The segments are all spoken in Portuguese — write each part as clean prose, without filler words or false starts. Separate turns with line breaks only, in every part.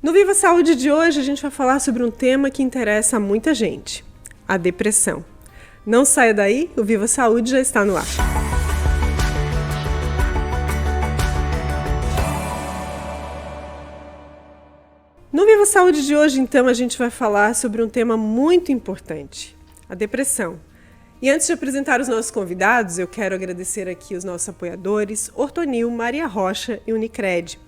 No Viva Saúde de hoje, a gente vai falar sobre um tema que interessa a muita gente: a depressão. Não saia daí, o Viva Saúde já está no ar. No Viva Saúde de hoje, então, a gente vai falar sobre um tema muito importante: a depressão. E antes de apresentar os nossos convidados, eu quero agradecer aqui os nossos apoiadores, Ortonil, Maria Rocha e Unicred.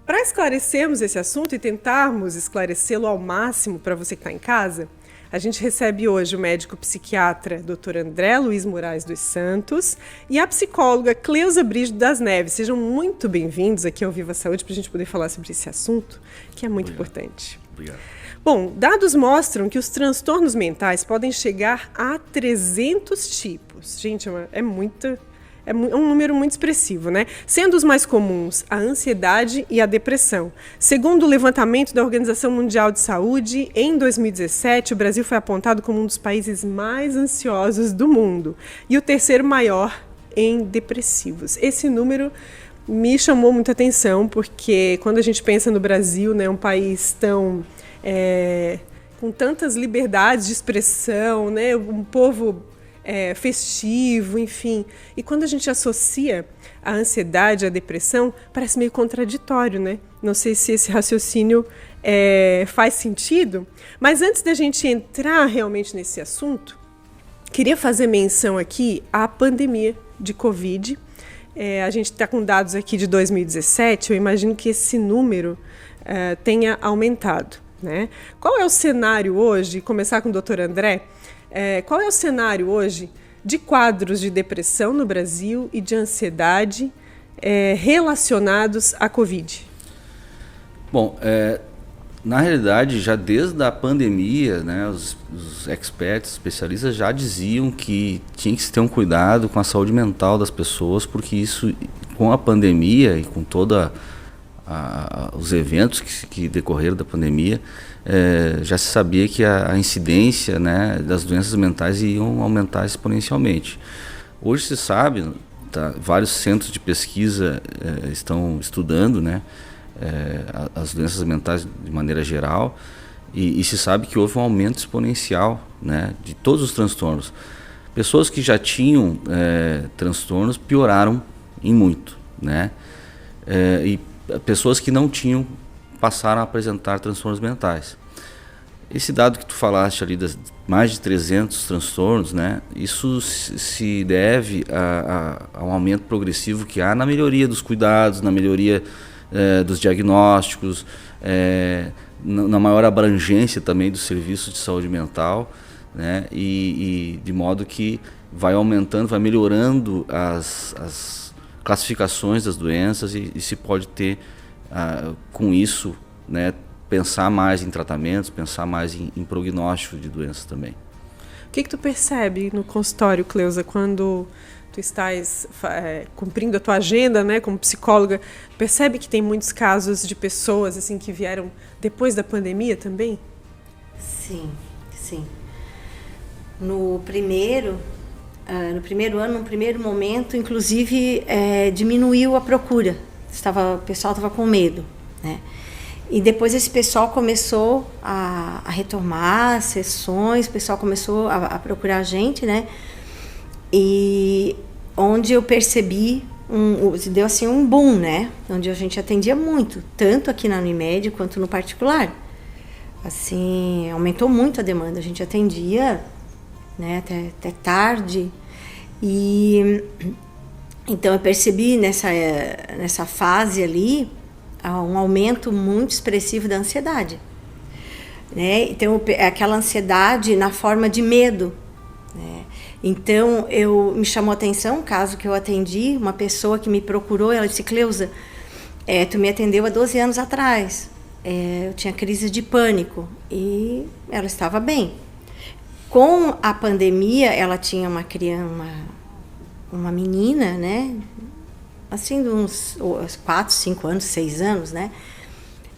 Para esclarecermos esse assunto e tentarmos esclarecê-lo ao máximo para você que está em casa, a gente recebe hoje o médico psiquiatra Dr. André Luiz Moraes dos Santos e a psicóloga Cleusa Brígido das Neves. Sejam muito bem-vindos aqui ao Viva Saúde para a gente poder falar sobre esse assunto, que é muito importante.
Obrigado.
Bom, dados mostram que os transtornos mentais podem chegar a 300 tipos. Gente, é um número muito expressivo, né? Sendo os mais comuns a ansiedade e a depressão. Segundo o levantamento da Organização Mundial de Saúde, em 2017, o Brasil foi apontado como um dos países mais ansiosos do mundo e o terceiro maior em depressivos. Esse número me chamou muita atenção, porque quando a gente pensa no Brasil, né, um país tão com tantas liberdades de expressão, né, um povo festivo, enfim. E quando a gente associa a ansiedade à depressão, parece meio contraditório, né? Não sei se esse raciocínio faz sentido, mas antes da gente entrar realmente nesse assunto, queria fazer menção aqui à pandemia de Covid. A gente está com dados aqui de 2017, eu imagino que esse número tenha aumentado, né? Qual é o cenário hoje? Começar com o Dr. André. Qual é o cenário hoje de quadros de depressão no Brasil e de ansiedade relacionados à Covid?
Bom, na realidade, já desde a pandemia, né, os experts, especialistas já diziam que tinha que se ter um cuidado com a saúde mental das pessoas, porque isso, com a pandemia e com todos os eventos que decorreram da pandemia, já se sabia que a incidência, né, das doenças mentais iam aumentar exponencialmente. Hoje se sabe, vários centros de pesquisa estão estudando, né, as doenças mentais de maneira geral, e se sabe que houve um aumento exponencial, né, de todos os transtornos. Pessoas que já tinham transtornos pioraram em muito, né, e pessoas que não tinham passaram a apresentar transtornos mentais. Esse dado que tu falaste ali, das mais de 300 transtornos, né, isso se deve a um aumento progressivo que há na melhoria dos cuidados, na melhoria dos diagnósticos, na maior abrangência também dos serviços de saúde mental, né, e de modo que vai aumentando, vai melhorando as classificações das doenças e se pode ter, com isso, né, pensar mais em tratamentos, pensar mais em prognóstico de doenças também.
O que tu percebe no consultório, Cleusa, quando tu estás cumprindo a tua agenda, né, como psicóloga? Percebe que tem muitos casos de pessoas assim que vieram depois da pandemia também?
Sim. No primeiro ano, no primeiro momento, inclusive, diminuiu a procura. O pessoal estava com medo, né? E depois esse pessoal começou a retomar as sessões, o pessoal começou a procurar a gente, né? E onde eu percebi, deu assim um boom, né? Onde a gente atendia muito, tanto aqui na Unimed quanto no particular. Assim, aumentou muito a demanda, a gente atendia, né, até tarde. E então eu percebi nessa fase ali um aumento muito expressivo da ansiedade, né? Então aquela ansiedade na forma de medo, né? Então me chamou a atenção um caso que eu atendi, uma pessoa que me procurou, ela disse: Cleusa, tu me atendeu há 12 anos atrás, eu tinha crise de pânico, e ela estava bem. Com a pandemia, ela tinha uma menina, né, assim de uns 4, 5 anos, 6 anos, né,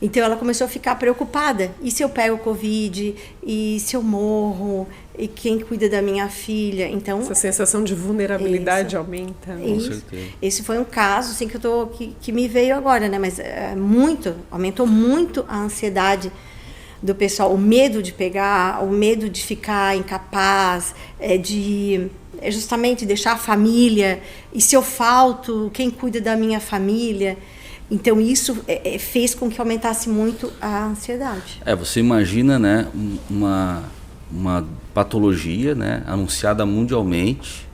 Então ela começou a ficar preocupada. E se eu pego Covid? E se eu morro? E quem cuida da minha filha? Então,
essa sensação de vulnerabilidade aumenta.
Com certeza.
Esse foi um caso assim, que me veio agora, né? Mas aumentou muito a ansiedade do pessoal, o medo de pegar, o medo de ficar incapaz, de justamente deixar a família. E se eu falto, quem cuida da minha família? Então isso fez com que aumentasse muito a ansiedade.
Você imagina, né, uma patologia, né, anunciada mundialmente,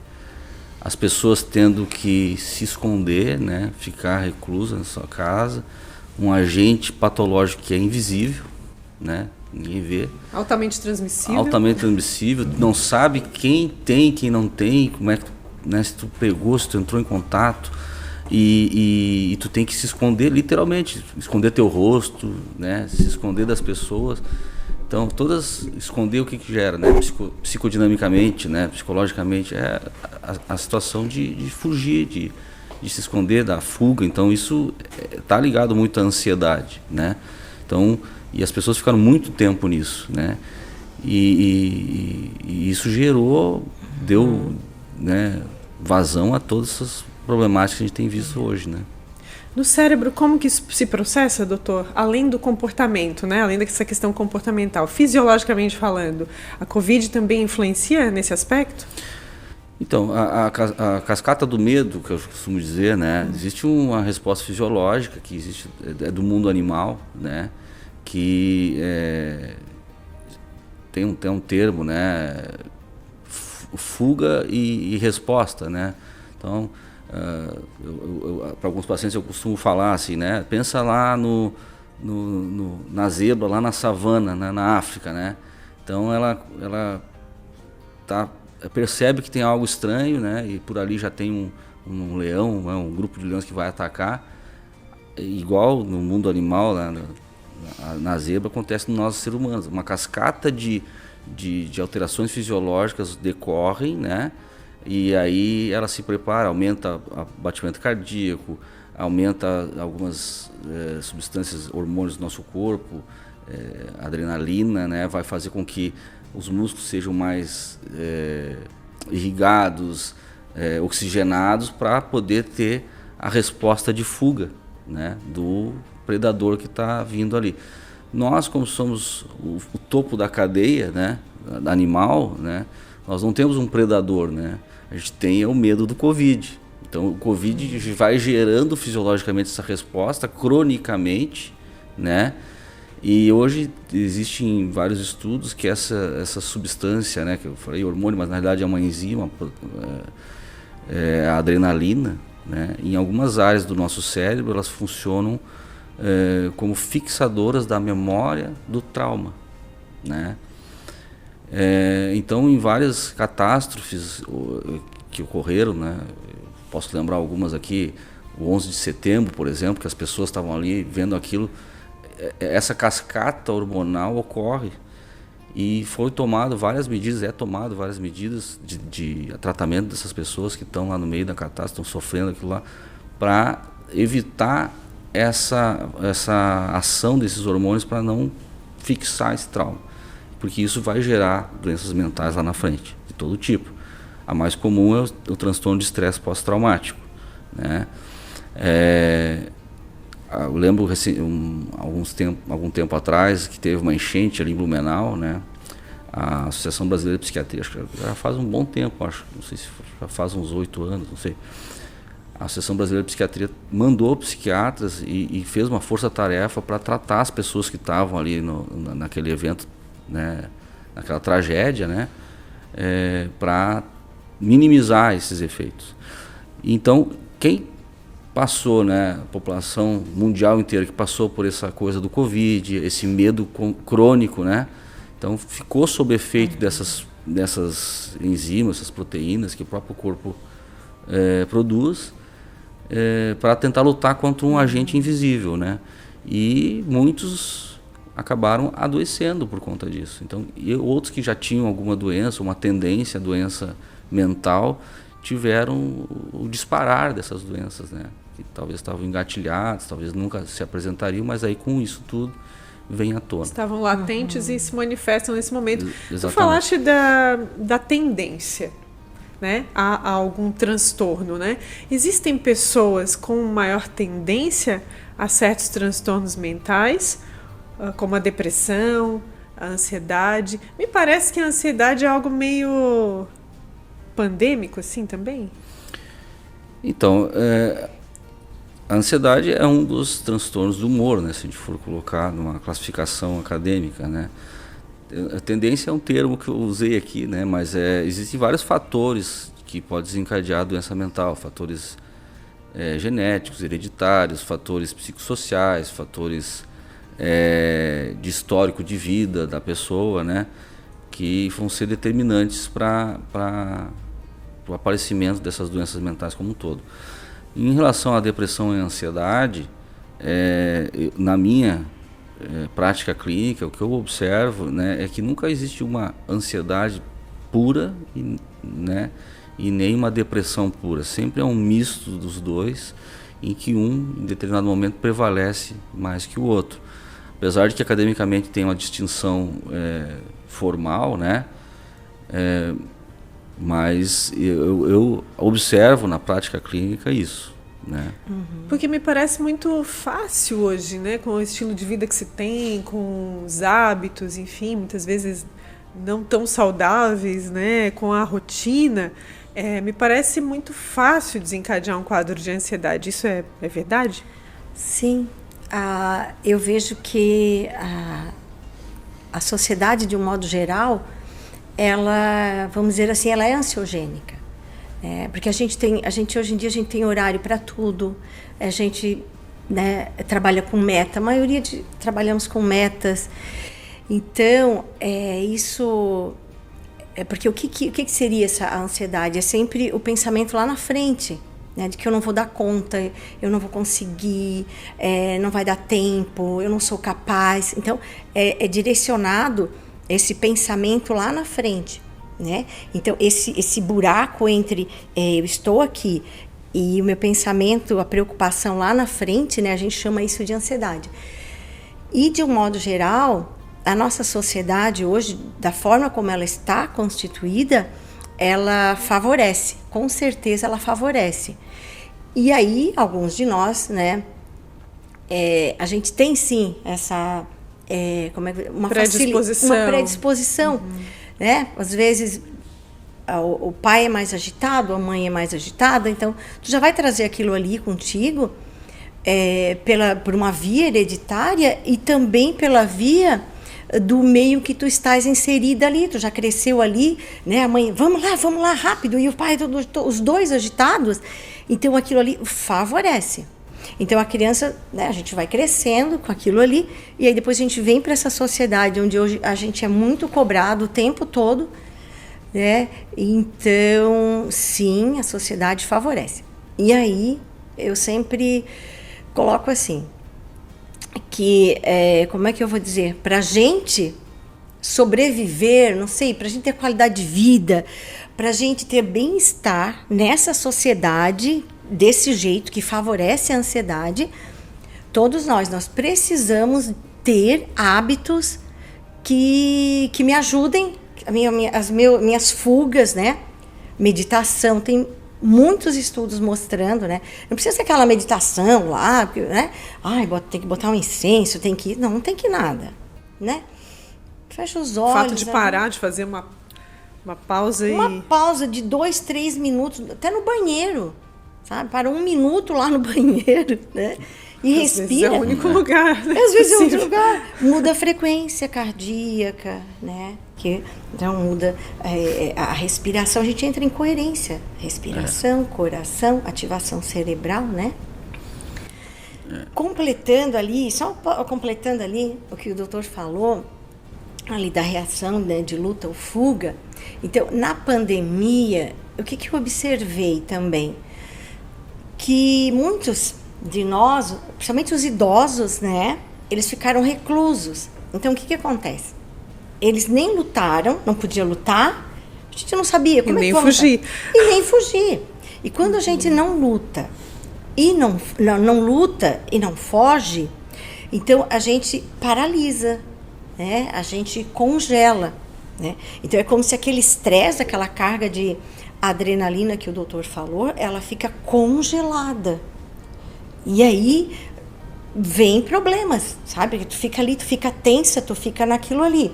as pessoas tendo que se esconder, né, ficar reclusa na sua casa, um agente patológico que é invisível, né, ninguém vê.
Altamente transmissível,
não sabe quem tem, quem não tem, como é que, né, se tu pegou, se tu entrou em contato. E tu tem que se esconder, literalmente, esconder teu rosto, né, se esconder das pessoas. Então, esconder o que gera, né, psicodinamicamente, né, psicologicamente, a situação de fugir, de se esconder, da fuga. Então, isso está ligado muito à ansiedade, né. Então, e as pessoas ficaram muito tempo nisso, né, e isso deu, né, vazão a todas essas problemáticas que a gente tem visto hoje, né?
No cérebro, como que isso se processa, doutor? Além do comportamento, né? Além dessa questão comportamental, fisiologicamente falando, a Covid também influencia nesse aspecto?
Então, a cascata do medo, que eu costumo dizer, né? Existe uma resposta fisiológica que existe, do mundo animal, né? Que tem um termo, né? Fuga e resposta, né? Então, para alguns pacientes eu costumo falar assim, né? Pensa lá na zebra, lá na savana, né? Na África, né? Então ela percebe que tem algo estranho, né? E por ali já tem um leão, né? Um grupo de leões que vai atacar. Igual no mundo animal, lá na zebra, acontece no nosso ser humano. Uma cascata de alterações fisiológicas decorrem, né? E aí ela se prepara, aumenta o batimento cardíaco, aumenta algumas substâncias, hormônios do nosso corpo, adrenalina, né? Vai fazer com que os músculos sejam mais irrigados, oxigenados, para poder ter a resposta de fuga, né, do predador que está vindo ali. Nós, como somos o topo da cadeia, né, animal, né, nós não temos um predador, né? A gente tem o medo do Covid. Então, o Covid vai gerando fisiologicamente essa resposta, cronicamente, né? E hoje existem vários estudos que essa substância, né, que eu falei hormônio, mas na verdade é uma enzima, a adrenalina, né? Em algumas áreas do nosso cérebro elas funcionam como fixadoras da memória do trauma, né? Então, em várias catástrofes que ocorreram, né, posso lembrar algumas aqui, o 11 de setembro, por exemplo, que as pessoas estavam ali vendo aquilo, essa cascata hormonal ocorre e foi tomado várias medidas de tratamento dessas pessoas que estão lá no meio da catástrofe, estão sofrendo aquilo lá, para evitar essa ação desses hormônios para não fixar esse trauma. Porque isso vai gerar doenças mentais lá na frente, de todo tipo. A mais comum é o transtorno de estresse pós-traumático, né? Eu lembro algum tempo atrás que teve uma enchente ali em Blumenau, né? A Associação Brasileira de Psiquiatria, acho que já faz um bom tempo, não sei se já faz uns 8 anos, não sei. A Associação Brasileira de Psiquiatria mandou psiquiatras e fez uma força-tarefa para tratar as pessoas que estavam ali naquele evento, né, naquela tragédia, né, para minimizar esses efeitos. Então, quem passou, né, a população mundial inteira que passou por essa coisa do Covid, esse medo crônico, né, então ficou sob efeito dessas enzimas, essas proteínas que o próprio corpo produz, para tentar lutar contra um agente invisível, né, e muitos acabaram adoecendo por conta disso. Então, e outros que já tinham alguma doença, uma tendência à doença mental, tiveram o disparar dessas doenças, né? que talvez estavam engatilhados, talvez nunca se apresentariam, mas aí com isso tudo vem à tona.
Estavam latentes e se manifestam nesse momento.
Exatamente.
Tu falaste da tendência, né, a algum transtorno, né? Existem pessoas com maior tendência a certos transtornos mentais, como a depressão, a ansiedade. Me parece que a ansiedade é algo meio pandêmico, assim, também.
Então, a ansiedade é um dos transtornos do humor, né? Se a gente for colocar numa classificação acadêmica, né? A tendência é um termo que eu usei aqui, né? Mas existem vários fatores que podem desencadear a doença mental, fatores genéticos, hereditários, fatores psicossociais, fatores de histórico de vida da pessoa, né? Que vão ser determinantes para o aparecimento dessas doenças mentais como um todo. Em relação à depressão e à ansiedade, na minha prática clínica, o que eu observo, né, é que nunca existe uma ansiedade pura né, e nem uma depressão pura. Sempre é um misto dos dois, em que um, em determinado momento, prevalece mais que o outro. Apesar de que academicamente tem uma distinção formal, né, mas eu observo na prática clínica isso, né?
Porque me parece muito fácil hoje, né? Com o estilo de vida que se tem, com os hábitos, enfim, muitas vezes não tão saudáveis, né? Com a rotina, me parece muito fácil desencadear um quadro de ansiedade. Isso é verdade?
Sim. Eu vejo que a sociedade, de um modo geral, ela, vamos dizer assim, ela é ansiogênica, porque a gente hoje em dia a gente tem horário para tudo, a gente, né, trabalha com meta, a maioria trabalhamos com metas, então isso porque o que seria essa ansiedade? É sempre o pensamento lá na frente, né, de que eu não vou dar conta, eu não vou conseguir, não vai dar tempo, eu não sou capaz. Então é direcionado esse pensamento lá na frente, né? Então esse buraco entre eu estou aqui e o meu pensamento, a preocupação lá na frente, né? A gente chama isso de ansiedade. E de um modo geral, a nossa sociedade hoje, da forma como ela está constituída, ela favorece, com certeza ela favorece. E aí alguns de nós, né? A gente tem sim essa uma predisposição, né? Às vezes o pai é mais agitado, a mãe é mais agitada, então tu já vai trazer aquilo ali contigo por uma via hereditária e também pela via do meio que tu estás inserida ali, tu já cresceu ali, né? A mãe, vamos lá, rápido, e o pai, os dois agitados, então aquilo ali favorece. Então a criança, né, a gente vai crescendo com aquilo ali, e aí depois a gente vem para essa sociedade onde hoje a gente é muito cobrado o tempo todo, né? Então, sim, a sociedade favorece. E aí eu sempre coloco assim, que, como é que eu vou dizer, para a gente sobreviver, não sei, para a gente ter qualidade de vida, para a gente ter bem-estar nessa sociedade desse jeito que favorece a ansiedade, todos nós precisamos ter hábitos que me ajudem, minhas fugas, né? Meditação, tem muitos estudos mostrando, né? Não precisa ser aquela meditação lá, né? Tem que botar um incenso, não tem que nada, né? Fecha os olhos.
O fato de parar, de fazer uma pausa
Uma pausa de 2, 3 minutos, até no banheiro, sabe? Para 1 minuto lá no banheiro, né? E
às
respira.
Vezes é o único lugar, né?
Às vezes é o único lugar. Muda a frequência cardíaca, né? Então muda a respiração, a gente entra em coerência. Respiração, coração, ativação cerebral, né? Completando ali o que o doutor falou, ali da reação, né, de luta ou fuga. Então, na pandemia, o que eu observei também? Que muitos de nós, principalmente os idosos, né, eles ficaram reclusos. Então, o que acontece? Eles nem lutaram, não podia lutar, a gente não sabia como
e nem fugir.
E nem fugir. E quando a gente não luta e não luta e não foge, então a gente paralisa, né? A gente congela, né? Então é como se aquele estresse, aquela carga de adrenalina que o doutor falou, ela fica congelada. E aí vem problemas, sabe? Tu fica ali, tu fica tensa, tu fica naquilo ali.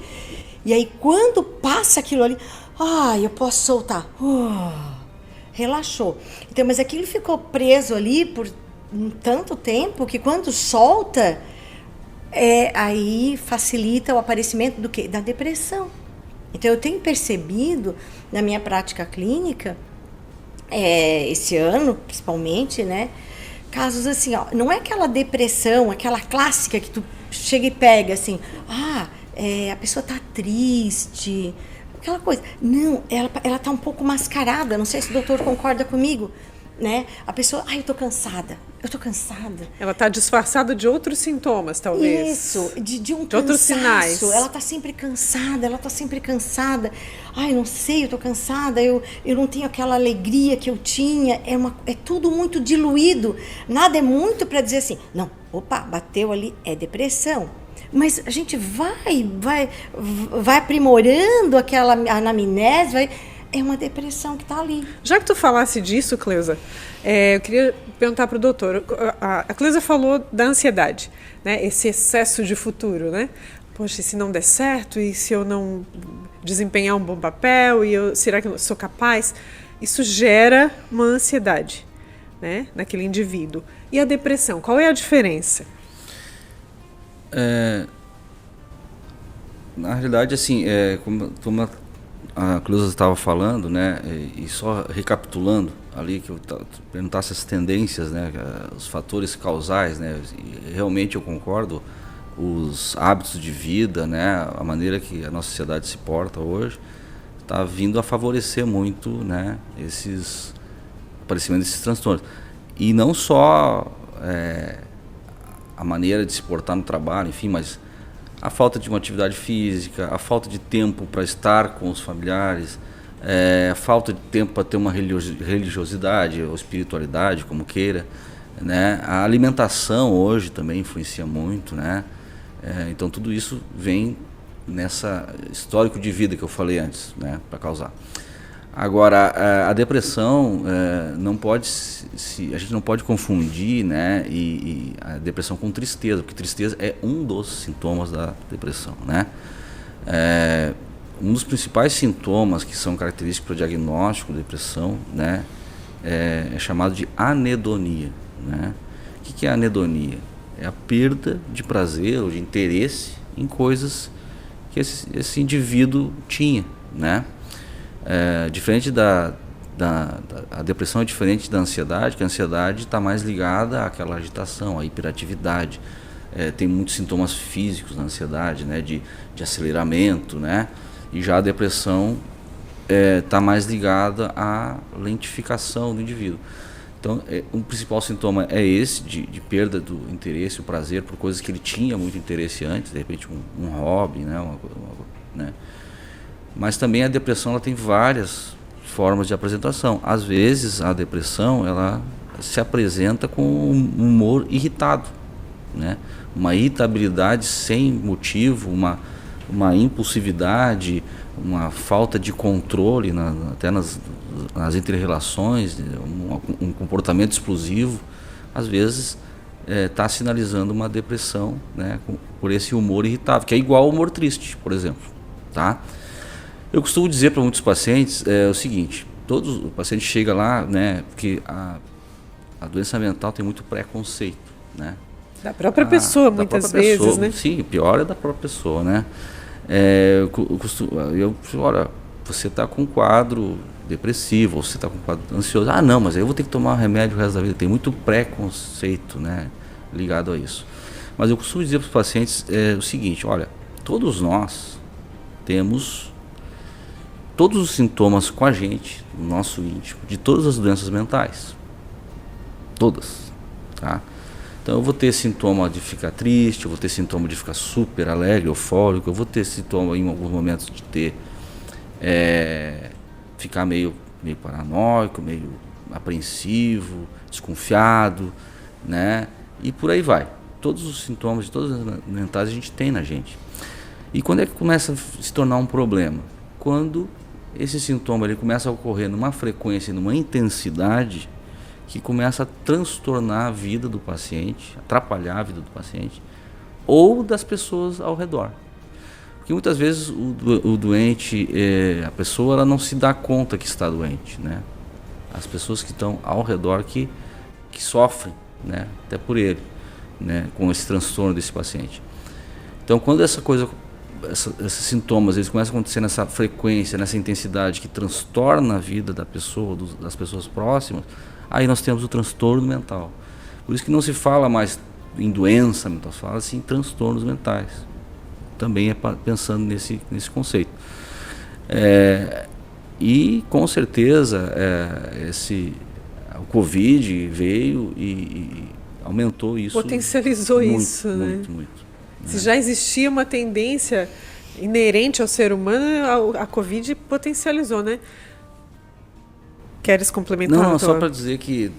E aí quando passa aquilo ali, eu posso soltar. Relaxou. Então, mas aquilo ficou preso ali por um tanto tempo que quando solta, aí facilita o aparecimento do quê? Da depressão. Então, eu tenho percebido na minha prática clínica, esse ano, principalmente, né? Casos assim, não é aquela depressão, aquela clássica que tu chega e pega assim, a pessoa tá triste, aquela coisa. Não, ela tá um pouco mascarada, não sei se o doutor concorda comigo, né? A pessoa, eu tô cansada.
Ela tá disfarçada de outros sintomas, talvez.
Isso, de um
de outros sinais.
Ela tá sempre cansada. Não sei, eu tô cansada, eu não tenho aquela alegria que eu tinha. É tudo muito diluído. Nada é muito para dizer assim, não, bateu ali, é depressão. Mas a gente vai aprimorando aquela anamnese, é uma depressão que está ali.
Já que tu falasse disso, Cleusa, eu queria perguntar para o doutor. A Cleusa falou da ansiedade, né? Esse excesso de futuro, né? Poxa, e se não der certo? E se eu não desempenhar um bom papel? Será que eu sou capaz? Isso gera uma ansiedade, né? Naquele indivíduo. E a depressão, qual é a diferença?
Na realidade, assim, como a Cleusa estava falando, né, e só recapitulando ali, que eu perguntasse as tendências, né, os fatores causais, né, e realmente eu concordo, os hábitos de vida, né, a maneira que a nossa sociedade se porta hoje, está vindo a favorecer muito, né, aparecimento desses transtornos. E não só a maneira de se portar no trabalho, enfim, mas a falta de uma atividade física, a falta de tempo para estar com os familiares, a falta de tempo para ter uma religiosidade ou espiritualidade, como queira, né? A alimentação hoje também influencia muito, né? Então tudo isso vem nessa histórico de vida que eu falei antes, né? Para causar. Agora, a depressão a gente não pode confundir, né, e a depressão com tristeza, porque tristeza é um dos sintomas da depressão, né? Um dos principais sintomas que são característicos para o diagnóstico de depressão, né, é chamado de anedonia, né? O que é anedonia? É a perda de prazer ou de interesse em coisas que esse indivíduo tinha, né? Diferente a depressão é diferente da ansiedade, que a ansiedade está mais ligada àquela agitação, à hiperatividade. Tem muitos sintomas físicos na ansiedade, né, de aceleramento, né? E já a depressão está mais ligada à lentificação do indivíduo. Então, o principal sintoma é esse, de perda do interesse, o prazer por coisas que ele tinha muito interesse antes, de repente um hobby, né, né? Mas também a depressão ela tem várias formas de apresentação. Às vezes a depressão ela se apresenta com um humor irritado, né? Uma irritabilidade sem motivo, uma impulsividade, uma falta de controle até nas entre-relações, um comportamento explosivo. Às vezes está sinalizando uma depressão, né? Por esse humor irritável, que é igual ao humor triste, por exemplo, tá? Eu costumo dizer para muitos pacientes o seguinte: o paciente chega lá, né, porque a doença mental tem muito preconceito, né?
Da própria pessoa, muitas vezes, né?
Sim, o pior é da própria pessoa, né? Olha, você está com um quadro depressivo, ou você está com um quadro ansioso. Não, mas aí eu vou ter que tomar remédio o resto da vida. Tem muito preconceito, né, ligado a isso. Mas eu costumo dizer para os pacientes o seguinte: olha, todos nós temos todos os sintomas com a gente, no nosso íntimo, de todas as doenças mentais. Todas, tá? Então eu vou ter sintoma de ficar triste, eu vou ter sintoma de ficar super alegre, eufórico, eu vou ter sintoma em alguns momentos de ter ficar meio paranoico, meio apreensivo, desconfiado, né? E por aí vai. Todos os sintomas de todas as mentais a gente tem na gente. E quando é que começa a se tornar um problema? Quando esse sintoma ele começa a ocorrer numa frequência, numa intensidade que começa a transtornar a vida do paciente, atrapalhar a vida do paciente ou das pessoas ao redor. Porque muitas vezes o doente, a pessoa ela não se dá conta que está doente, né? As pessoas que estão ao redor que sofrem, né? Até por ele, né? Com esse transtorno desse paciente. Então, quando esses sintomas eles começam a acontecer nessa frequência, nessa intensidade que transtorna a vida da pessoa, das pessoas próximas, aí nós temos o transtorno mental. Por isso que não se fala mais em doença mental, se fala assim em transtornos mentais. Também é pensando nesse conceito. E com certeza o Covid veio e aumentou isso.
Potencializou
muito,
isso,
muito,
né?
muito.
Se já existia uma tendência inerente ao ser humano, a Covid potencializou, né? Queres complementar?
Não, só para dizer que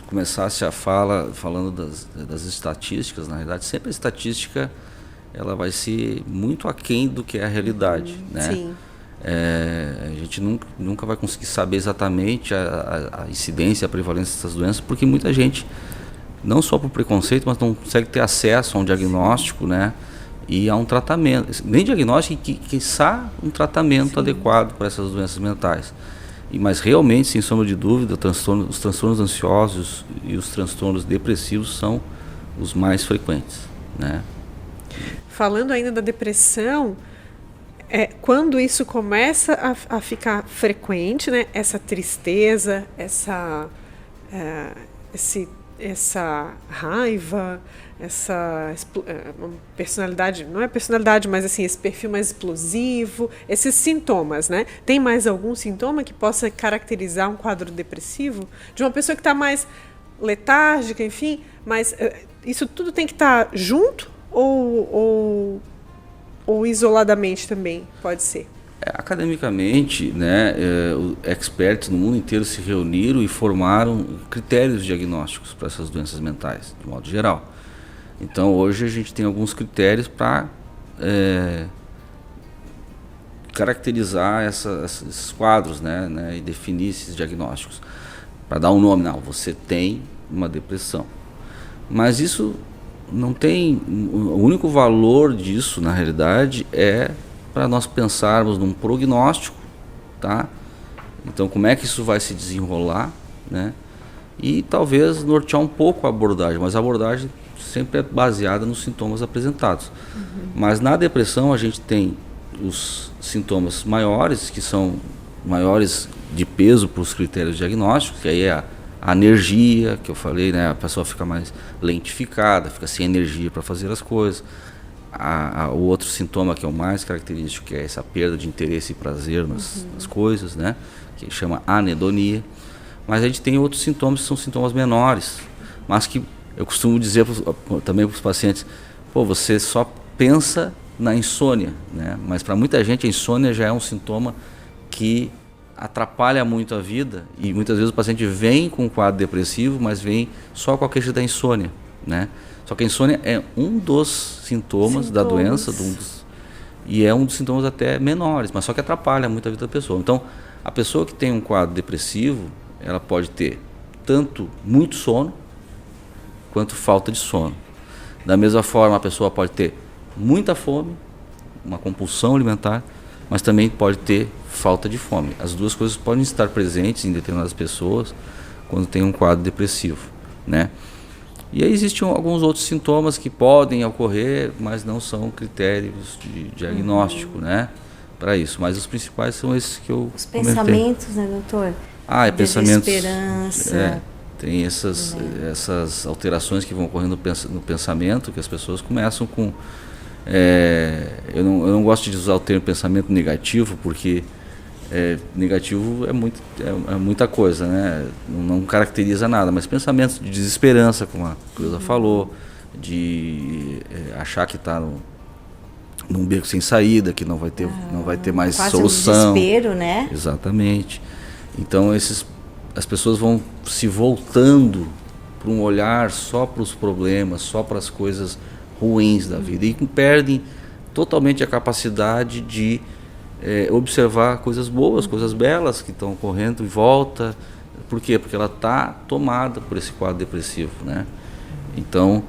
começasse a falando das estatísticas, na realidade, sempre a estatística ela vai ser muito aquém do que é a realidade, né?
Sim.
A gente nunca vai conseguir saber exatamente a incidência, a prevalência dessas doenças, porque muita gente, não só por preconceito, mas não consegue ter acesso a um diagnóstico, né? E a um tratamento, nem diagnóstico, quiçá um tratamento adequado para essas doenças mentais. Mas realmente, sem sombra de dúvida, os transtornos ansiosos e os transtornos depressivos são os mais frequentes, né?
Falando ainda da depressão, quando isso começa a ficar frequente, né? Essa tristeza, essa raiva, essa personalidade, não é personalidade, mas assim, esse perfil mais explosivo, esses sintomas, né? Tem mais algum sintoma que possa caracterizar um quadro depressivo? De uma pessoa que está mais letárgica, enfim, mas isso tudo tem que estar junto ou isoladamente também pode ser?
Academicamente, né, experts no mundo inteiro se reuniram e formaram critérios diagnósticos para essas doenças mentais, de modo geral. Então, hoje a gente tem alguns critérios para caracterizar esses quadros, né, e definir esses diagnósticos, para dar um nome. Não, você tem uma depressão. Mas isso não tem... O único valor disso, na realidade, é para nós pensarmos num prognóstico, tá? Então, como é que isso vai se desenrolar, né? E talvez nortear um pouco a abordagem, mas a abordagem sempre é baseada nos sintomas apresentados. Mas na depressão a gente tem os sintomas maiores, que são maiores de peso para os critérios diagnósticos, que aí é a energia, que eu falei, né? A pessoa fica mais lentificada, fica sem energia para fazer as coisas. O outro sintoma que é o mais característico, que é essa perda de interesse e prazer nas coisas, né? Que chama anedonia. Mas a gente tem outros sintomas que são sintomas menores, mas que eu costumo dizer também para os pacientes, você só pensa na insônia, né? Mas para muita gente a insônia já é um sintoma que atrapalha muito a vida, e muitas vezes o paciente vem com um quadro depressivo, mas vem só com a queixa da insônia, né? Só que a insônia é um dos sintomas da doença, e é um dos sintomas até menores, mas só que atrapalha muito a vida da pessoa. Então, a pessoa que tem um quadro depressivo, ela pode ter tanto muito sono, quanto falta de sono. Da mesma forma, a pessoa pode ter muita fome, uma compulsão alimentar, mas também pode ter falta de fome. As duas coisas podem estar presentes em determinadas pessoas quando tem um quadro depressivo, né? E aí existem alguns outros sintomas que podem ocorrer, mas não são critérios de diagnóstico, né, para isso. Mas os principais são esses que eu comentei.
Pensamentos, né, doutor?
Pensamentos.
Desesperança.
Tem essas alterações que vão ocorrendo no pensamento, que as pessoas começam com... eu não gosto de usar o termo pensamento negativo, porque negativo é muita coisa, né? Não caracteriza nada, mas pensamentos de desesperança, como a Cleusa falou, de achar que está num beco sem saída, que não vai ter mais
quase
solução.
Um desespero, né?
Exatamente. Então as pessoas vão se voltando para um olhar só para os problemas, só para as coisas ruins da vida, e perdem totalmente a capacidade de observar coisas boas, coisas belas que estão ocorrendo em volta. Por quê? Porque ela está tomada por esse quadro depressivo, né? Então,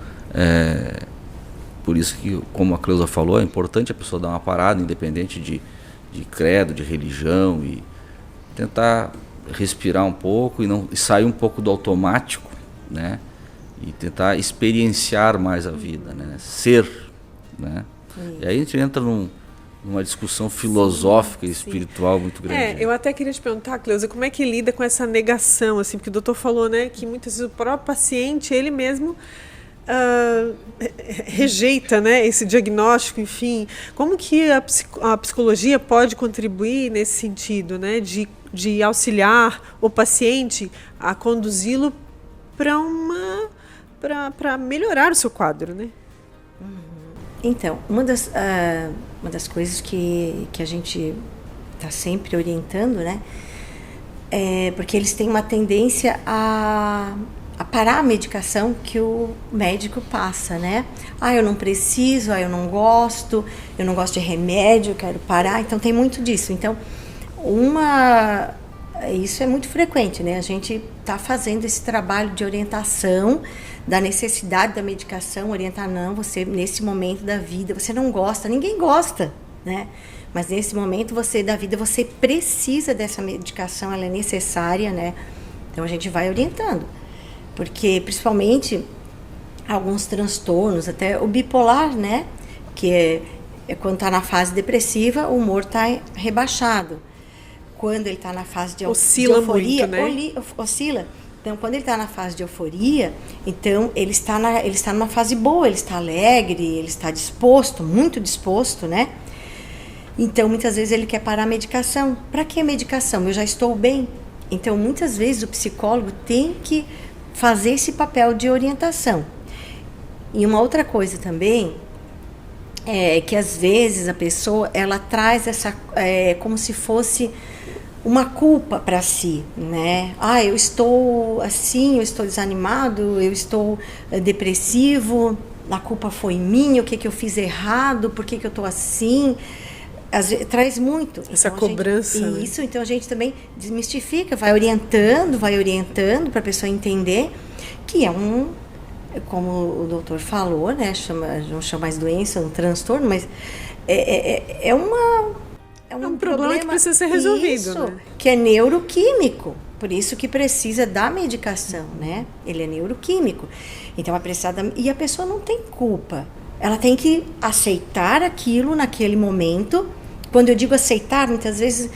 por isso que, como a Cleusa falou, é importante a pessoa dar uma parada, independente de credo, de religião, e tentar respirar um pouco e sair um pouco do automático, né? E tentar experienciar mais a vida, né? Ser, né? E aí a gente entra numa discussão filosófica e espiritual muito grande.
Eu até queria te perguntar, Cleusa, como é que lida com essa negação, assim, porque o doutor falou, né, que muitas vezes o próprio paciente, ele mesmo rejeita, né, esse diagnóstico, enfim. Como que a psicologia pode contribuir nesse sentido, né, de auxiliar o paciente a conduzi-lo para melhorar o seu quadro, né?
Então, uma das coisas que a gente está sempre orientando, né, porque eles têm uma tendência a parar a medicação que o médico passa, né? Eu não preciso, eu não gosto de remédio, eu quero parar. Então, tem muito disso. Então, isso é muito frequente, né? A gente está fazendo esse trabalho de orientação da necessidade da medicação, orientar, não, você, nesse momento da vida, você não gosta, ninguém gosta, né? Mas nesse momento da vida, você precisa dessa medicação, ela é necessária, né? Então, a gente vai orientando. Porque, principalmente, alguns transtornos, até o bipolar, né? Que é quando está na fase depressiva, o humor está rebaixado. Quando ele está na fase de euforia,
muito, né?
Oscila. Então, quando ele está na fase de euforia, então ele está numa fase boa, ele está alegre, ele está disposto, muito disposto, né? Então, muitas vezes ele quer parar a medicação. Para que a medicação? Eu já estou bem. Então, muitas vezes o psicólogo tem que fazer esse papel de orientação. E uma outra coisa também é que às vezes a pessoa ela traz como se fosse uma culpa para si, né? Eu estou assim, eu estou desanimado, eu estou depressivo, a culpa foi minha, o que eu fiz errado, por que eu estou assim? Às vezes, traz muito.
Essa cobrança.
Isso, então a gente também desmistifica, vai orientando para a pessoa entender que como o doutor falou, né? Não chama mais doença, um transtorno, mas é um problema
que precisa ser resolvido,
isso,
né?
Que é neuroquímico, por isso que precisa da medicação, né? Ele é neuroquímico, então vai precisar e a pessoa não tem culpa, ela tem que aceitar aquilo naquele momento. Quando eu digo aceitar, muitas vezes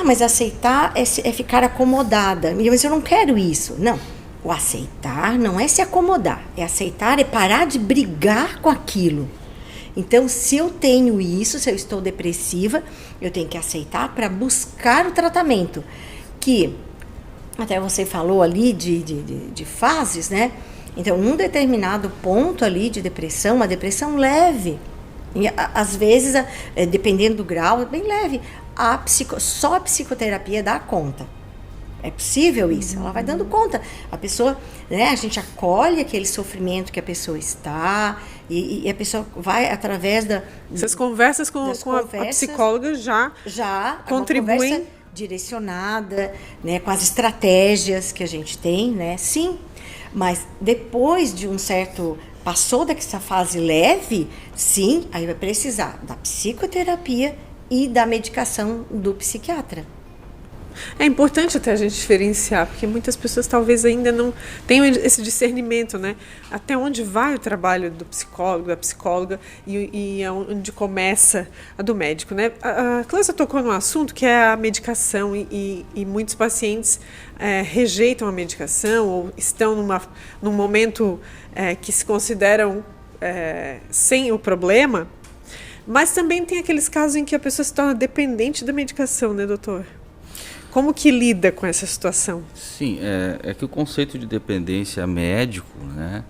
mas aceitar é ficar acomodada, mas eu não quero isso. Não, o aceitar não é se acomodar, é aceitar, é parar de brigar com aquilo. Então, se eu tenho isso, se eu estou depressiva, eu tenho que aceitar para buscar o tratamento. Que, até você falou ali de fases, né? Então, num determinado ponto ali de depressão, uma depressão leve, e, às vezes, dependendo do grau, é bem leve, só a psicoterapia dá conta. É possível isso, ela vai dando conta. A pessoa, né, a gente acolhe aquele sofrimento que a pessoa está e a pessoa vai através
Essas conversas com a psicóloga já contribuem.
Uma conversa direcionada, né, com as estratégias que a gente tem, né, sim. Mas depois de um certo... Passou dessa fase leve, sim, aí vai precisar da psicoterapia e da medicação do psiquiatra.
É importante até a gente diferenciar, porque muitas pessoas talvez ainda não tenham esse discernimento, né? Até onde vai o trabalho do psicólogo, da psicóloga e onde começa a do médico, né? A Cleusa tocou num assunto que é a medicação e muitos pacientes rejeitam a medicação ou estão num momento que se consideram sem o problema, mas também tem aqueles casos em que a pessoa se torna dependente da medicação, né, doutor? Como que lida com essa situação?
Sim, é que o conceito de dependência médico, né,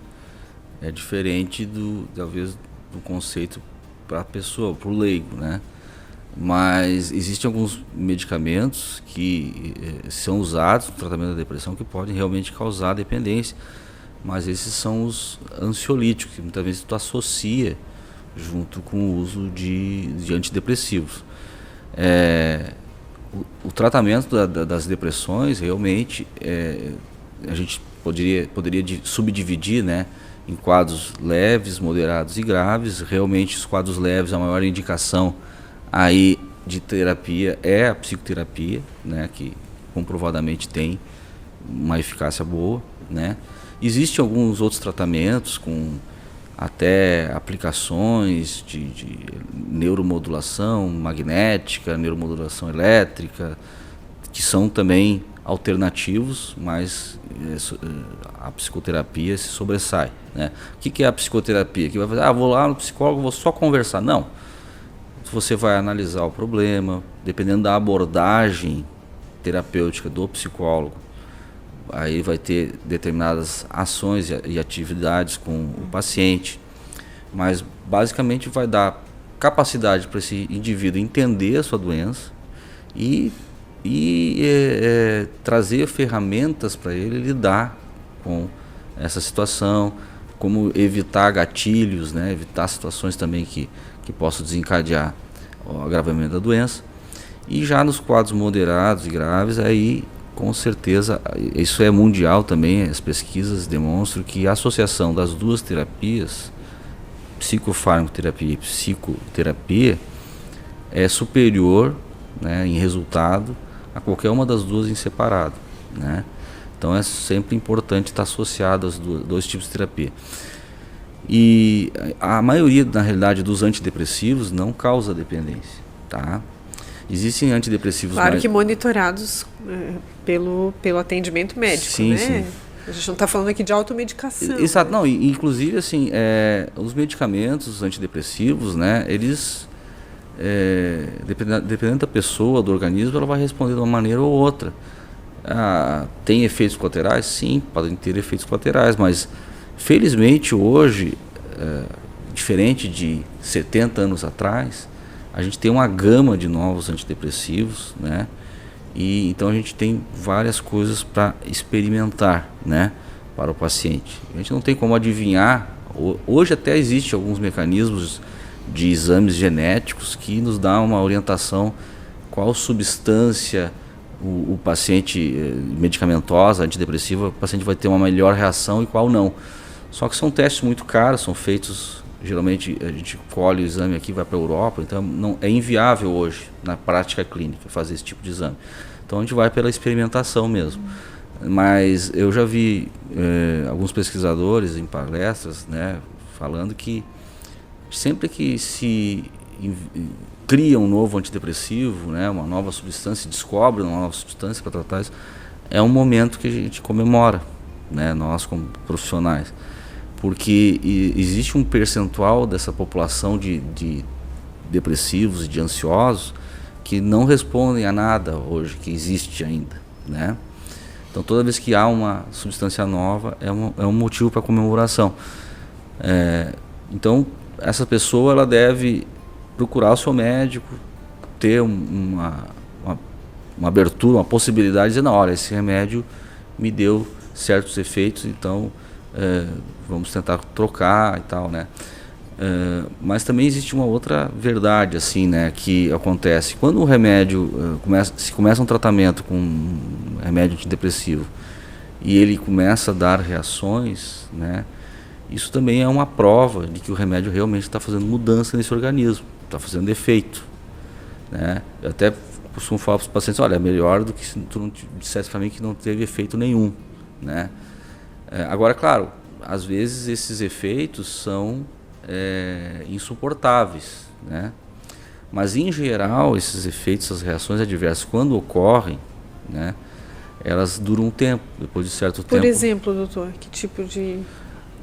é diferente talvez do conceito para a pessoa, para o leigo, né? Mas existem alguns medicamentos que são usados no tratamento da depressão que podem realmente causar dependência, mas esses são os ansiolíticos, que muitas vezes tu associa junto com o uso de antidepressivos. O tratamento das depressões realmente a gente poderia subdividir, né, em quadros leves, moderados e graves. Realmente os quadros leves, a maior indicação aí de terapia é a psicoterapia, né, que comprovadamente tem uma eficácia boa, né. Existem alguns outros tratamentos com até aplicações de neuromodulação magnética, neuromodulação elétrica, que são também alternativos, mas a psicoterapia se sobressai, né? O que é a psicoterapia? Que vai fazer, vou lá no psicólogo, vou só conversar. Não. Você vai analisar o problema, dependendo da abordagem terapêutica do psicólogo, aí vai ter determinadas ações e atividades com o paciente, mas basicamente vai dar capacidade para esse indivíduo entender a sua doença e trazer ferramentas para ele lidar com essa situação, como evitar gatilhos, né? Evitar situações também que possam desencadear o agravamento da doença. E já nos quadros moderados e graves, aí com certeza, isso é mundial também, as pesquisas demonstram que a associação das duas terapias, psicofarmacoterapia e psicoterapia, é superior, né, em resultado a qualquer uma das duas em separado, né? Então é sempre importante estar associado aos dois tipos de terapia. E a maioria, na realidade, dos antidepressivos não causa dependência, tá? Existem antidepressivos
claro que monitorados pelo atendimento médico,
sim,
né?
Sim.
A gente não está falando aqui de automedicação.
Exato,
né?
Não, inclusive assim, os medicamentos os antidepressivos, né, eles, dependendo da pessoa, do organismo, ela vai responder de uma maneira ou outra. Tem efeitos colaterais? Sim, podem ter efeitos colaterais, mas felizmente hoje, diferente de 70 anos atrás, a gente tem uma gama de novos antidepressivos, né? E então a gente tem várias coisas para experimentar, né, para o paciente. A gente não tem como adivinhar. Hoje até existe alguns mecanismos de exames genéticos que nos dão uma orientação qual substância o paciente medicamentosa, antidepressiva, o paciente vai ter uma melhor reação e qual não. Só que são testes muito caros, são feitos, geralmente a gente colhe o exame aqui, vai para a Europa, então não, é inviável hoje na prática clínica fazer esse tipo de exame. Então a gente vai pela experimentação mesmo. Mas eu já vi alguns pesquisadores em palestras, né, falando que sempre que se cria um novo antidepressivo, né, uma nova substância, descobre uma nova substância para tratar isso, é um momento que a gente comemora, né, nós como profissionais, porque existe um percentual dessa população de depressivos e de ansiosos que não respondem a nada hoje, que existe ainda, né? Então toda vez que há uma substância nova é um motivo para comemoração. Então essa pessoa ela deve procurar o seu médico, ter uma abertura, uma possibilidade de dizer, não, olha, esse remédio me deu certos efeitos, então vamos tentar trocar e tal, né? Mas também existe uma outra verdade, assim, né, que acontece quando o remédio se começa um tratamento com um remédio antidepressivo e ele começa a dar reações, né? Isso também é uma prova de que o remédio realmente está fazendo mudança nesse organismo, está fazendo efeito, né? Eu até costumo falar para os pacientes, olha, é melhor do que se tu não dissesse para mim que não teve efeito nenhum, né? Agora, claro, às vezes esses efeitos são insuportáveis, né? Mas em geral esses efeitos, essas reações adversas, quando ocorrem, né, elas duram um tempo, depois de certo tempo.
Por exemplo, doutor, que tipo de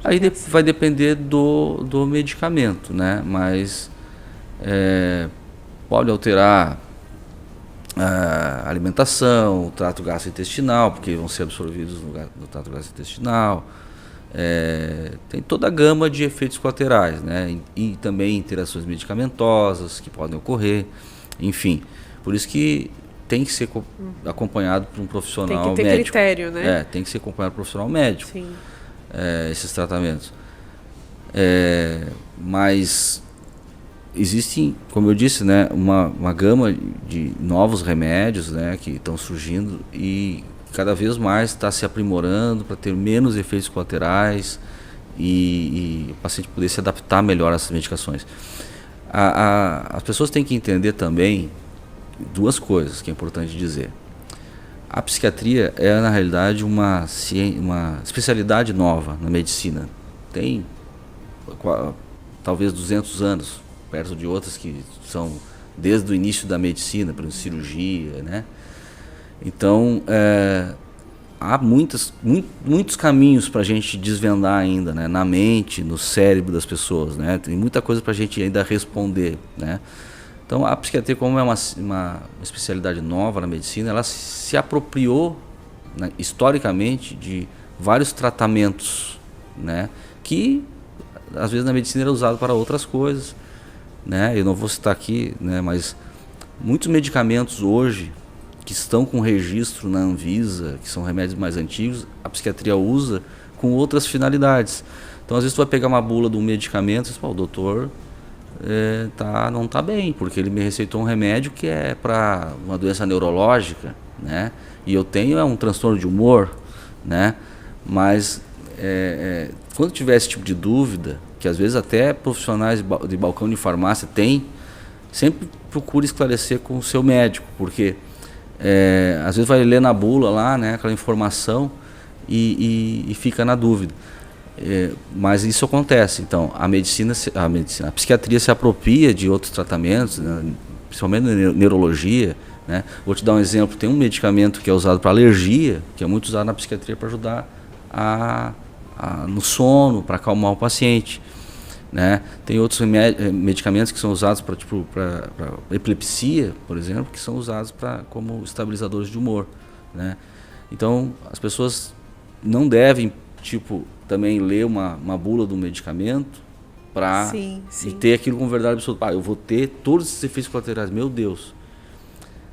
aí vai depender do medicamento, né? Mas pode alterar a alimentação, o trato gastrointestinal, porque vão ser absorvidos no trato gastrointestinal. Tem toda a gama de efeitos colaterais, né? E também interações medicamentosas que podem ocorrer. enfim. Por isso que tem que ser acompanhado por um profissional médico.
Tem que ter critério, né?
Tem que ser acompanhado por um profissional médico.
Sim.
Esses tratamentos. Mas existem, como eu disse, né, uma gama de novos remédios, né, que estão surgindo e cada vez mais está se aprimorando para ter menos efeitos colaterais e o paciente poder se adaptar melhor a essas medicações. As pessoas têm que entender também duas coisas que é importante dizer. A psiquiatria é, na realidade, uma especialidade nova na medicina. Tem talvez 200 anos, perto de outras que são desde o início da medicina, por exemplo, cirurgia, né? Então, há muitos caminhos para a gente desvendar ainda, né? Na mente, no cérebro das pessoas, né? Tem muita coisa para a gente ainda responder, né? Então, a psiquiatria, como é uma especialidade nova na medicina, ela se apropriou, né, historicamente, de vários tratamentos, né, que, às vezes, na medicina era usado para outras coisas, né? Eu não vou citar aqui, né, mas muitos medicamentos hoje que estão com registro na Anvisa, que são remédios mais antigos, a psiquiatria usa com outras finalidades. Então, às vezes, tu vai pegar uma bula de um medicamento e diz, o doutor não está bem, porque ele me receitou um remédio que é para uma doença neurológica, né? E eu tenho um transtorno de humor, né? Mas quando tiver esse tipo de dúvida, que às vezes até profissionais de balcão de farmácia têm, sempre procure esclarecer com o seu médico, porque às vezes vai ler na bula lá, né, aquela informação e fica na dúvida. Mas isso acontece. Então, a psiquiatria se apropria de outros tratamentos, né, principalmente na neurologia, né? Vou te dar um exemplo. Tem um medicamento que é usado para alergia, que é muito usado na psiquiatria para ajudar no sono, para acalmar o paciente, né? Tem outros medicamentos que são usados para epilepsia, por exemplo, que são usados como estabilizadores de humor, né? Então, as pessoas não devem também ler uma bula do medicamento para ter aquilo como verdade absoluta. Eu vou ter todos esses efeitos colaterais. Meu Deus!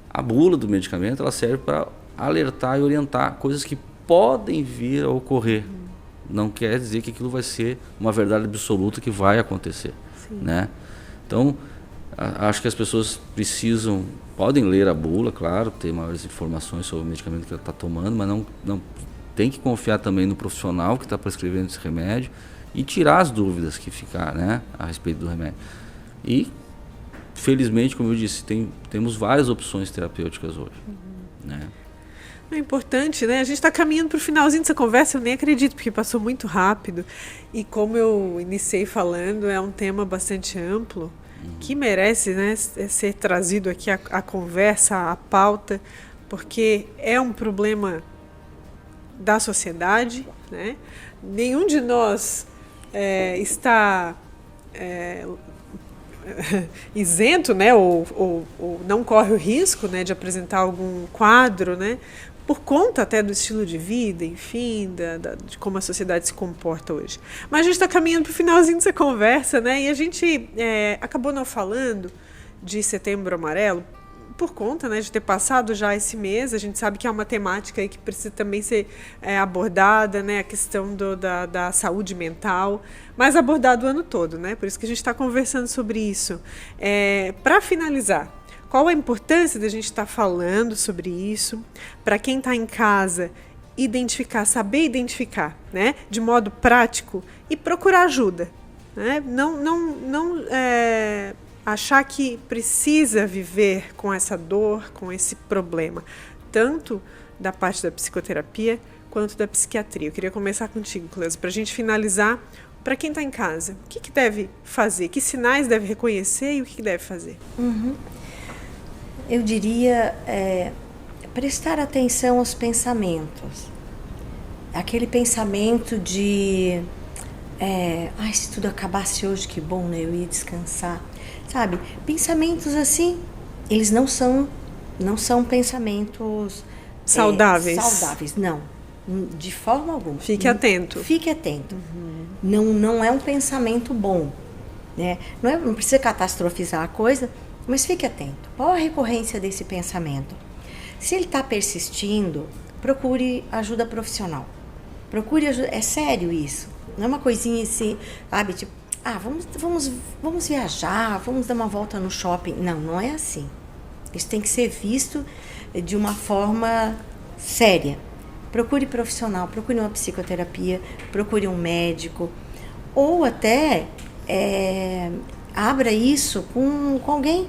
A bula do medicamento ela serve para alertar e orientar coisas que podem vir a ocorrer. Não quer dizer que aquilo vai ser uma verdade absoluta que vai acontecer, né? Então, acho que as pessoas podem ler a bula, claro, ter maiores informações sobre o medicamento que ela está tomando, mas não tem que confiar também no profissional que está prescrevendo esse remédio e tirar as dúvidas que ficar, né, a respeito do remédio. E, felizmente, como eu disse, temos várias opções terapêuticas hoje, né?
É importante, né? A gente está caminhando para o finalzinho dessa conversa, eu nem acredito, porque passou muito rápido. E como eu iniciei falando, é um tema bastante amplo, que merece, né, ser trazido aqui à conversa, à pauta, porque é um problema da sociedade, né? Nenhum de nós está isento, né? Ou não corre o risco, né, de apresentar algum quadro, né, por conta até do estilo de vida, enfim, de como a sociedade se comporta hoje. Mas a gente está caminhando para o finalzinho dessa conversa, né? E a gente acabou não falando de Setembro Amarelo, por conta, né, de ter passado já esse mês. A gente sabe que é uma temática aí que precisa também ser abordada, né, a questão da saúde mental, mas abordado o ano todo, né? Por isso que a gente está conversando sobre isso. Para finalizar, qual a importância da gente estar falando sobre isso? Para quem está em casa, saber identificar, né, de modo prático e procurar ajuda, né? Não achar que precisa viver com essa dor, com esse problema, tanto da parte da psicoterapia quanto da psiquiatria. Eu queria começar contigo, Cleusa, para a gente finalizar. Para quem está em casa, o que deve fazer? Que sinais deve reconhecer e o que deve fazer?
Eu diria prestar atenção aos pensamentos. Aquele pensamento de se tudo acabasse hoje, que bom, né? Eu ia descansar. Sabe? Pensamentos assim, eles não são pensamentos saudáveis, não. De forma alguma.
Fique atento.
Fique atento. Não é um pensamento bom, né? Não precisa catastrofizar a coisa, Mas fique atento. Qual a recorrência desse pensamento? Se ele está persistindo, procure ajuda profissional. Procure ajuda. É sério isso. Não é uma coisinha assim, sabe? Tipo, vamos viajar, vamos dar uma volta no shopping. Não, não é assim. Isso tem que ser visto de uma forma séria. Procure profissional, procure uma psicoterapia, procure um médico. Ou até abra isso com alguém,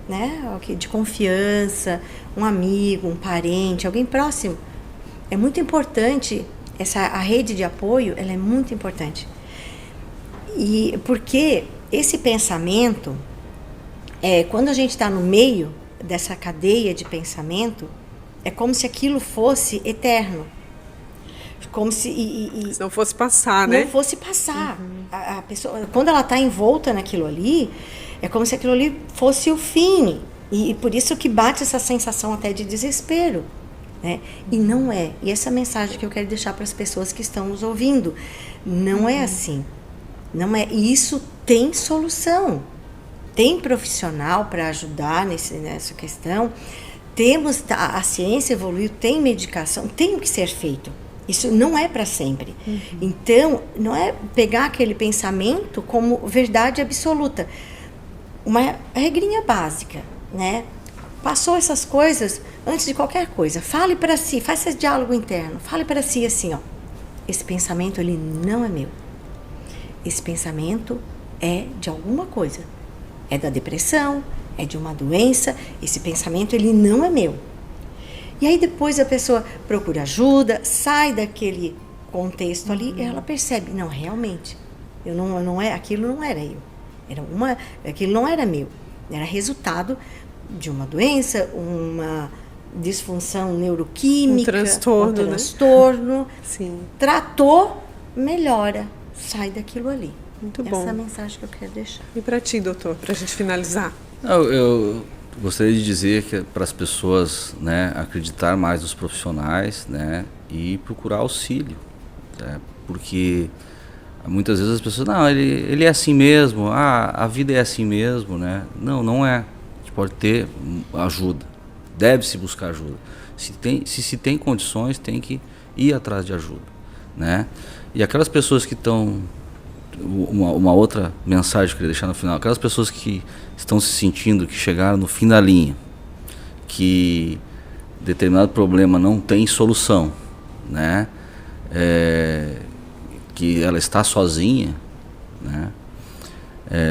né? De confiança, um amigo, um parente, alguém próximo. É muito importante, a rede de apoio, ela é muito importante. E porque esse pensamento, quando a gente está no meio dessa cadeia de pensamento, é como se aquilo fosse eterno. Como se
não fosse passar, né?
Não fosse passar. A pessoa, quando ela está envolta naquilo ali, é como se aquilo ali fosse o fim. E por isso que bate essa sensação até de desespero. Né? E não é. E essa mensagem que eu quero deixar para as pessoas que estão nos ouvindo. Não é assim. Não é. E isso tem solução. Tem profissional para ajudar nessa questão. A ciência evoluiu, tem medicação, tem o que ser feito. Isso não é para sempre. Então, não é pegar aquele pensamento como verdade absoluta. Uma regrinha básica, né? Passou essas coisas, antes de qualquer coisa, fale para si, faça esse diálogo interno, fale para si assim, ó, esse pensamento, ele não é meu. Esse pensamento é de alguma coisa. É da depressão, é de uma doença, esse pensamento, ele não é meu. E aí depois a pessoa procura ajuda, sai daquele contexto ali e ela percebe, não, realmente, aquilo não era eu. Aquilo não era meu. Era resultado de uma doença, uma disfunção neuroquímica,
um
transtorno.
Sim.
Tratou, melhora, sai daquilo ali.
Muito bom.
Essa é a mensagem que eu quero deixar.
E para ti, doutor, para a gente finalizar?
Eu gostaria de dizer que para as pessoas, né, acreditar mais nos profissionais, né, e procurar auxílio, né, porque muitas vezes as pessoas, não, ele é assim mesmo, a vida é assim mesmo, né? Não é. A gente pode ter ajuda, deve-se buscar ajuda. Se tem condições, tem que ir atrás de ajuda, né? E aquelas pessoas que estão, uma outra mensagem que eu queria deixar no final, aquelas pessoas que estão se sentindo que chegaram no fim da linha, que determinado problema não tem solução, né? Que ela está sozinha, né?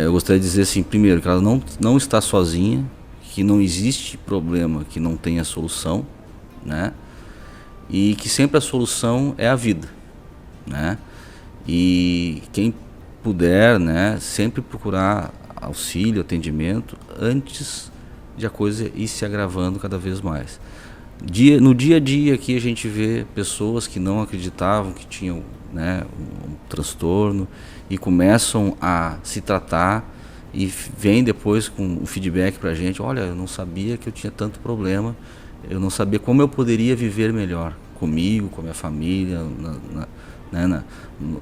Eu gostaria de dizer assim, primeiro, que ela não está sozinha, que não existe problema que não tenha solução, né? E que sempre a solução é a vida, né? E quem puder, né, sempre procurar auxílio, atendimento, antes de a coisa ir se agravando cada vez mais. No dia a dia aqui a gente vê pessoas que não acreditavam que tinham, né, um transtorno e começam a se tratar e vêm depois com um feedback pra gente, olha, eu não sabia que eu tinha tanto problema, eu não sabia como eu poderia viver melhor comigo, com a minha família,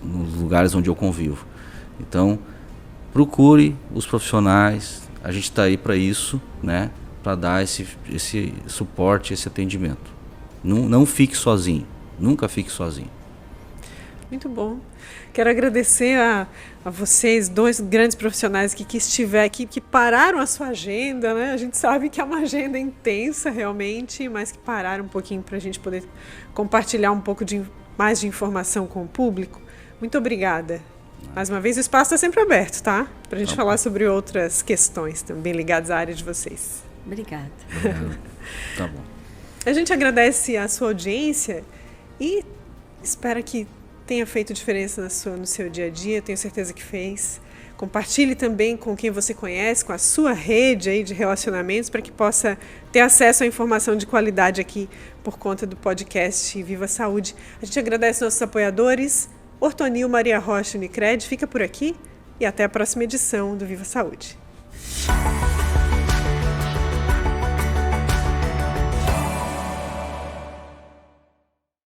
nos lugares onde eu convivo. Então, procure os profissionais, a gente está aí para isso, né, para dar esse suporte, esse atendimento. Não fique sozinho, nunca fique sozinho.
Muito bom. Quero agradecer a vocês, dois grandes profissionais que estiveram aqui, que pararam a sua agenda, né? A gente sabe que é uma agenda intensa realmente, mas que pararam um pouquinho para a gente poder compartilhar um pouco mais de informação com o público. Muito obrigada. Mais uma vez, o espaço está sempre aberto, tá? Para a gente falar sobre outras questões também ligadas à área de vocês.
Obrigada.
Tá bom.
A gente agradece a sua audiência e espera que tenha feito diferença no seu dia a dia. Tenho certeza que fez. Compartilhe também com quem você conhece, com a sua rede aí de relacionamentos, para que possa ter acesso à informação de qualidade aqui por conta do podcast Viva Saúde. A gente agradece nossos apoiadores, Ortonil, Maria Rocha e Unicred. Fica por aqui e até a próxima edição do Viva Saúde.